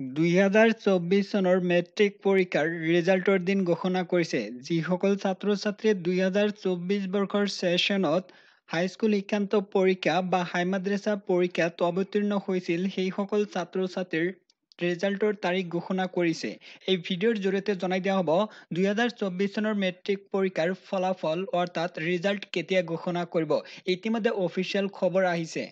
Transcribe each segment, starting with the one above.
2024 চনৰ মেট্ৰিক পৰীক্ষাৰ ৰিজাল্টৰ দিন ঘোষণা কৰিছে। যিসকল ছাত্ৰ-ছাত্ৰীয়ে 2024 বৰ্ষৰ ছেছনত হাইস্কুল শিক্ষান্ত পৰীক্ষা বা হাই মাদ্ৰাছা পৰীক্ষাত অৱতীৰ্ণ হৈছিল, সেইসকল ছাত্ৰ-ছাত্ৰীৰ ৰিজাল্টৰ তাৰিখ ঘোষণা কৰিছে। এই ভিডিঅ'ৰ জৰিয়তে জনাই দিয়া হ'ব 2024 চনৰ মেট্ৰিক পৰীক্ষাৰ ফলাফল অৰ্থাৎ ৰিজাল্ট কেতিয়া ঘোষণা কৰিব। ইতিমধ্যে অফিচিয়েল খবৰ আহিছে।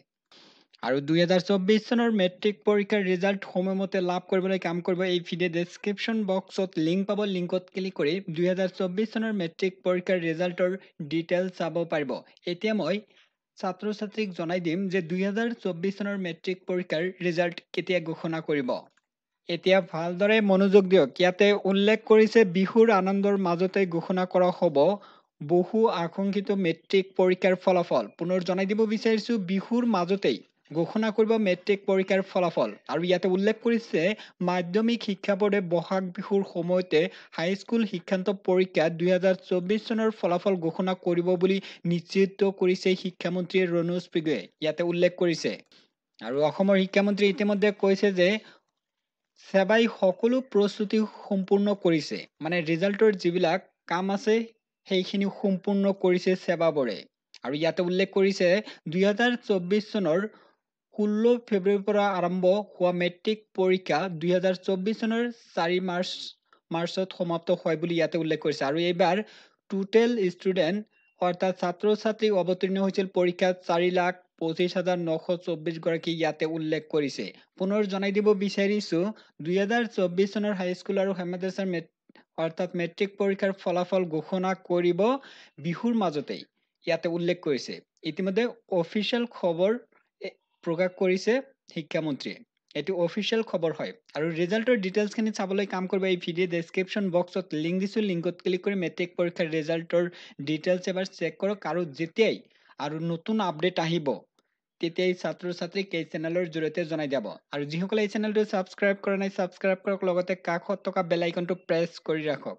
আৰু 2024 চনৰ মেট্ৰিক পৰীক্ষাৰ ৰিজাল্ট সময়মতে লাভ কৰিবলৈ কাম কৰিব। এই ভিডিঅ' ডেছক্ৰিপশ্যন বক্সত লিংক পাব। লিংকত ক্লিক কৰি 2024 চনৰ মেট্ৰিক পৰীক্ষাৰ ৰিজাল্টৰ ডিটেইলছ চাব পাৰিব। এতিয়া মই ছাত্ৰ-ছাত্ৰীক জনাই দিম যে 2024 চনৰ মেট্ৰিক পৰীক্ষাৰ ৰিজাল্ট কেতিয়া ঘোষণা কৰিব। এতিয়া ভালদৰে মনোযোগ দিয়ক। ইয়াতে উল্লেখ কৰিছে বিহুৰ আনন্দৰ মাজতে ঘোষণা কৰা হ'ব বহু আকাংক্ষিত মেট্ৰিক পৰীক্ষাৰ ফলাফল। পুনৰ জনাই দিব বিচাৰিছো বিহুৰ মাজতেই ঘোষণা কৰিব মেট্ৰিক পৰীক্ষাৰ ফলাফল। আৰু ইয়াতে উল্লেখ কৰিছে মাধ্যমিক শিক্ষা বোৰ্ডে বহাগ বিহুৰ সময়তে হাইস্কুল শিক্ষান্ত পৰীক্ষা 2024 চনৰ ফলাফল ঘোষণা কৰিব বুলি নিশ্চিত কৰিছে শিক্ষামন্ত্ৰী ৰণোজ পেগুৱে। ইয়াতে উল্লেখ কৰিছে। আৰু অসমৰ শিক্ষামন্ত্ৰী ইতিমধ্যে কৈছে যে সেৱাই সকলো প্ৰস্তুতি সম্পূৰ্ণ কৰিছে। মানে ৰিজাল্টৰ যিবিলাক কাম আছে সেইখিনি সম্পূৰ্ণ কৰিছে সেৱাবোৰে। আৰু ইয়াতে উল্লেখ কৰিছে 2024 চনৰ 16 ফেব্ৰুৱাৰীৰ পৰা আৰম্ভ হোৱা মেট্ৰিক পৰীক্ষা 2024 চনৰ 4 মাৰ্চত সমাপ্ত হয় বুলি ইয়াতে উল্লেখ কৰিছে। আৰু এইবাৰ টোটেল ষ্টুডেণ্ট অৰ্থাৎ ছাত্ৰ-ছাত্ৰী অৱতীৰ্ণ হৈছিল পৰীক্ষাত 4,25,924 গৰাকী ইয়াতে উল্লেখ কৰিছে। পুনৰ জনাই দিব বিচাৰিছো 2024 চনৰ হাইস্কুল আৰু হাই মাদ্ৰাছাৰ অৰ্থাৎ মেট্ৰিক পৰীক্ষাৰ ফলাফল ঘোষণা কৰিব বিহুৰ মাজতেই ইয়াতে উল্লেখ কৰিছে। ইতিমধ্যে অফিচিয়েল খবৰ প্ৰকাশ কৰিছে শিক্ষামন্ত্ৰীয়ে। এইটো অফিচিয়েল খবৰ হয়। আৰু ৰিজাল্টৰ ডিটেইলছখিনি চাবলৈ কাম কৰিব। এই ভিডিঅ' ডেছক্ৰিপশ্যন বক্সত লিংক দিছোঁ। লিংকত ক্লিক কৰি মেট্ৰিক পৰীক্ষাৰ ৰিজাল্টৰ ডিটেইলছ এবাৰ চেক কৰক। আৰু যেতিয়াই আৰু নতুন আপডেট আহিব তেতিয়াই ছাত্ৰ-ছাত্ৰীক এই চেনেলৰ জৰিয়তে জনাই যাব। আৰু যিসকলে এই চেনেলটো ছাবস্ক্ৰাইব কৰা নাই ছাবস্ক্ৰাইব কৰক, লগতে কাষত থকা বেল আইকনটো প্ৰেছ কৰি ৰাখক।